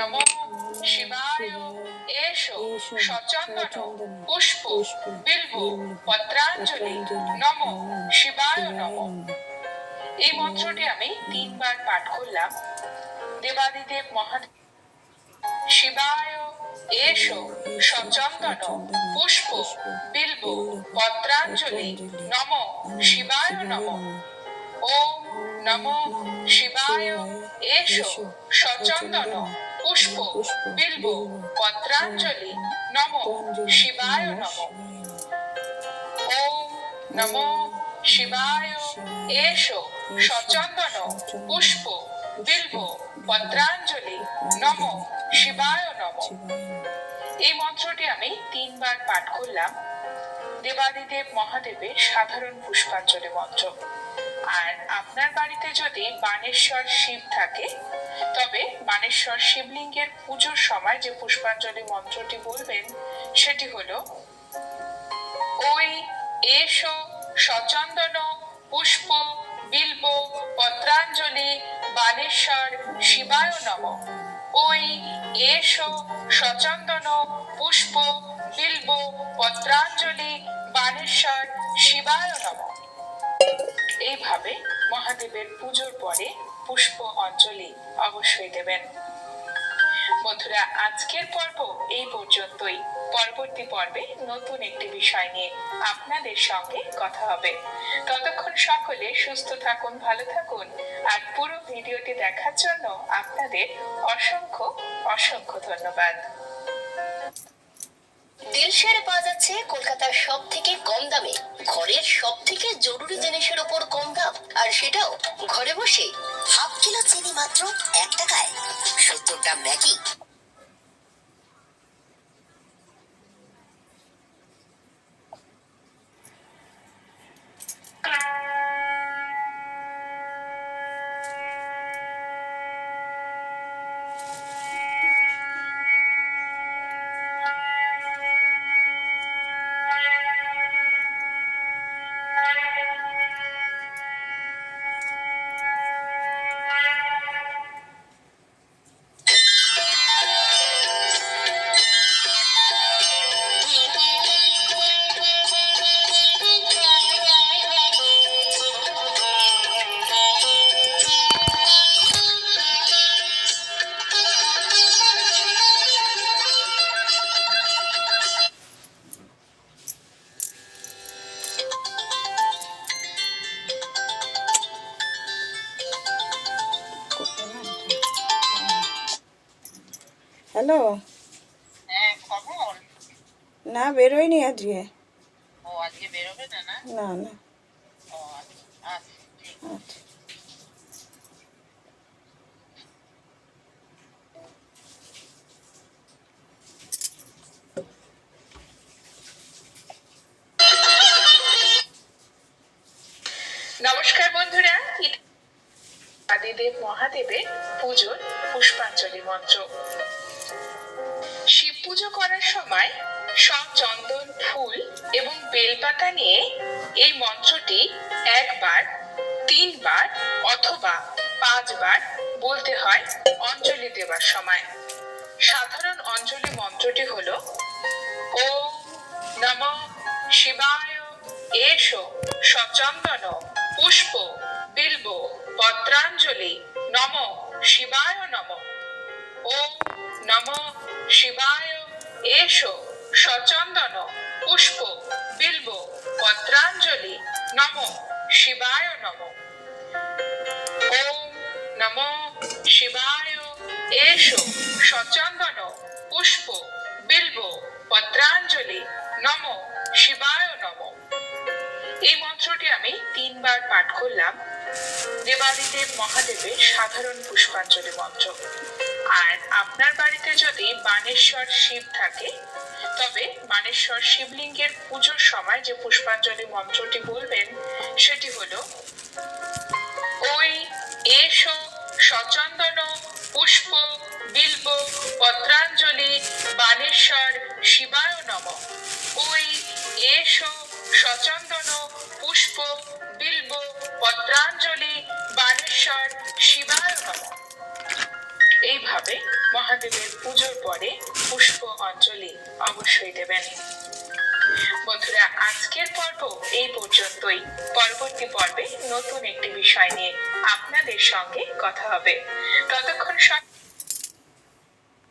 নমো শিবায় এষো সচন্দন পুষ্প বিল্ব পত্রাঞ্জলি নমো শিবায় নমো। এই মন্ত্রটি আমি 3 বার পাঠ করলাম। দেবাদিদেব মহাদেব শিবায় এষো সচন্দন পুষ্প বিল্ব পত্রাঞ্জলি নমো শিবায় নমো। ওম নমো শিবায় এষো সচন্দন পুষ্প বিল্ব পত্রাঞ্জলি নমো শিবায় নমো। ওম নমো শিবায় এষো সচন্দন পুষ্প বিল্ব পত্রাঞ্জলি নমো শিবায় নমো। এই মন্ত্রটি আমি 3 বার পাঠ করলাম। দেবাদিদেব মহাদেবের সাধারণ পুষ্পাঞ্জলি মন্ত্র। আর আপনার বাড়িতে যদি বানেশ্বর শিব থাকে তবে বানেশ্বর শিবলিঙ্গের পুজোর সময় যে পুষ্পাঞ্জলি মন্ত্রটি বলবেন সেটি হলো ওই এষো সচন্দন পুষ্প বিল্ব পত্রাঞ্জলি বানেশ্বর শিবায় নমঃ। ওই এষো সচন্দন পুষ্প বিল্ব পত্রাঞ্জলি বানেশ্বর শিবায় নমঃ। এইভাবে মহাদেবের পুজোর পরে পুষ্প অঞ্জলি অবশ্যই দেবেন। বন্ধুরা, আজকের পর্ব এই পর্যন্তই। পরবর্তী পর্বে নতুন একটি বিষয় নিয়ে আপনাদের সঙ্গে কথা হবে। ততক্ষণ সকলে সুস্থ থাকুন, ভালো থাকুন। আর পুরো ভিডিওটি দেখার জন্য আপনাদের অসংখ্য অসংখ্য ধন্যবাদ। দিলশেরে পাওয়া যাচ্ছে কলকাতার সব থেকে কম দামে ঘরের সব থেকে জরুরি জিনিসের উপর কম দাম, আর সেটাও ঘরে বসে। হাফ কিলো চিনি মাত্র 1 টাকায়, 70টা ম্যাগি। হ্যালো। হ্যাঁ, খবর? না, বেরোয়নি আজকে। ও, আজকে বেরোবে না? না না না। ও আচ্ছা, ঠিক আচ্ছা। নমস্কার বন্ধুরা, আদিদেব মহাদেবের পুজোর পুষ্পাঞ্জলি মন্ত্র। শিব পুজো করার সময় সব চন্দন ফুল এবং বেলপাতা নিয়ে এই মন্ত্রটি 1 বার, 3 বার অথবা 5 বার বলতে হয় অঞ্জলি দেওয়ার সময়। সাধারণ অঞ্জলি মন্ত্রটি হলো ওম নমঃ শিবায় এষো সচন্দন পুষ্প বিল্ব পত্রাঞ্জলি নমো শিবায় নমঃ। ওম নমঃ শিবায় এষো সচন্দন পুষ্প বিল্ব পত্রাঞ্জলি নমো শিবায় নমঃ। ওম নমঃ শিবায় এষো সচন্দন পুষ্প বিল্ব পত্রাঞ্জলি নমো শিবায় নমঃ। এই মন্ত্রটি আমি 3 বার পাঠ করলাম। দেবাদিদেব মহাদেবের সাধারণ পুষ্পাঞ্জলি মন্ত্র। আর আপনার বাড়িতে যদি বানেশ্বর শিব থাকে তবে বানেশ্বর শিবলিঙ্গের পুজোর সময় যে পুষ্পাঞ্জলি মন্ত্রটি বলবেন সেটি হলো ওই এষো সচন্দন পুষ্প বিল্ব পত্রাঞ্জলি বানেশ্বর শিবায় নমঃ। ওই এষো সচন্দন পুষ্প বিল্ব পত্রাঞ্জলি বানেশ্বর শিবায় নমঃ। এইভাবে মহাদেবের পুজোর পরে পুষ্প অঞ্জলি অবশ্যই দেবেন। বন্ধুরা, আজকের পর্ব এই পর্যন্তই। পরবর্তী পর্বে নতুন একটি বিষয় নিয়ে আপনাদের সঙ্গে কথা হবে। ততক্ষণ